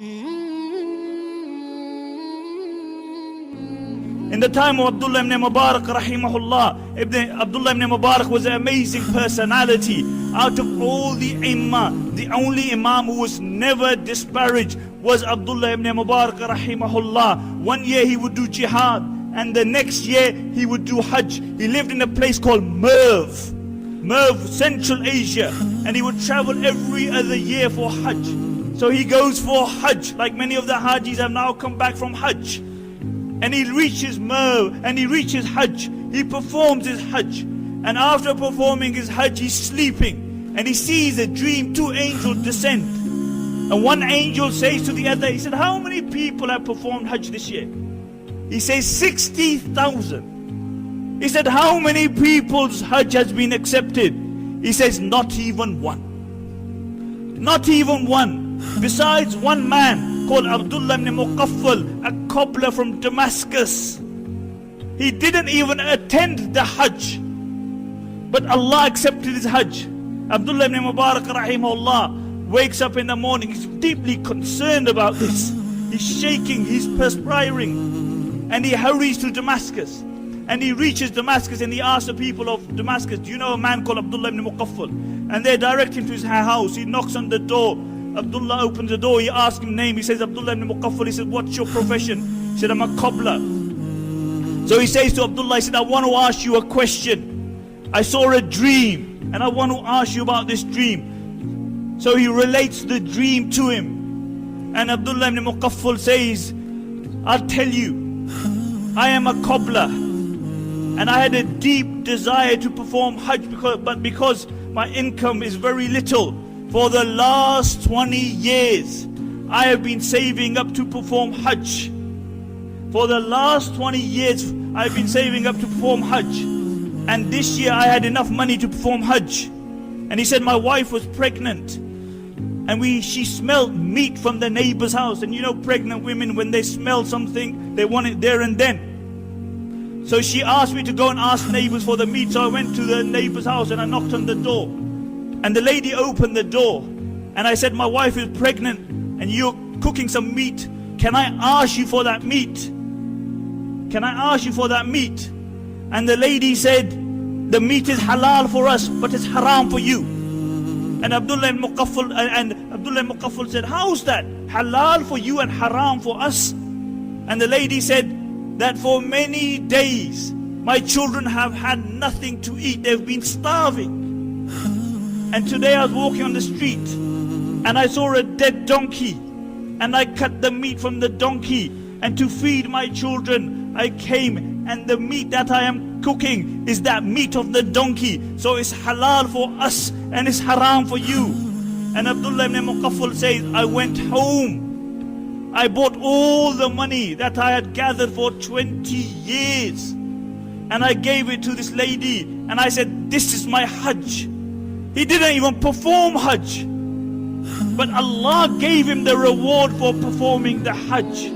In the time of Abdullah bin Mubarak rahimahullah, Abdullah bin Mubarak was an amazing personality. Out of all the imam, the only imam who was never disparaged was Abdullah bin Mubarak rahimahullah. One year he would do jihad, and the next year he would do hajj. He lived in a place called Merv, Central Asia, and he would travel every other year for hajj. So he goes for hajj, like many of the hajis have now come back from hajj. And he reaches Merv, and he reaches hajj. He performs his hajj, and after performing his hajj, he's sleeping, and he sees a dream, two angels descend. And one angel says to the other, he said, how many people have performed hajj this year? He says 60,000. He said, how many people's hajj has been accepted? He says, not even one. Not even one. Besides one man called Abdullah bin Mubarak, a cobbler from Damascus. He didn't even attend the hajj, but Allah accepted his hajj. Abdullah bin Mubarak rahimahullah wakes up in the morning. He's deeply concerned about this. He's shaking, he's perspiring, and he hurries to Damascus. And he reaches Damascus, and he asks the people of Damascus, do you know a man called Abdullah bin Mubarak? And they direct him to his house. He knocks on the door. Abdullah opens the door. He asks him name. He says, Abdullah bin Mubarak. He says, what's your profession? He said, I'm a cobbler. So he says to Abdullah, he said, I want to ask you a question. I saw a dream, and I want to ask you about this dream. So he relates the dream to him. And Abdullah bin Mubarak says, I'll tell you, I am a cobbler, and I had a deep desire to perform hajj, but because my income is very little, for the last 20 years I have been saving up to perform hajj. For the last 20 years I've been saving up to perform hajj, and this year I had enough money to perform hajj. And he said my wife was pregnant, and she smelled meat from the neighbor's house. And you know, pregnant women, when they smell something, they want it there and then. So she asked me to go and ask neighbors for the meat. So I went to the neighbor's house and I knocked on the door. And the lady opened the door. And I said, my wife is pregnant and you're cooking some meat. Can I ask you for that meat? Can I ask you for that meat? And the lady said, the meat is halal for us, but it's haram for you. And Abdullah bin Mubarak said, how's that? Halal for you and haram for us? And the lady said, that for many days my children have had nothing to eat. They've been starving. And today I was walking on the street and I saw a dead donkey, and I cut the meat from the donkey, and to feed my children I came, and the meat that I am cooking is that meat of the donkey. So it's halal for us and it's haram for you. And Abdullah bin Mubarak says, I went home. I bought all the money that I had gathered for 20 years, and I gave it to this lady, and I said, this is my hajj. He didn't even perform hajj, but Allah gave him the reward for performing the hajj.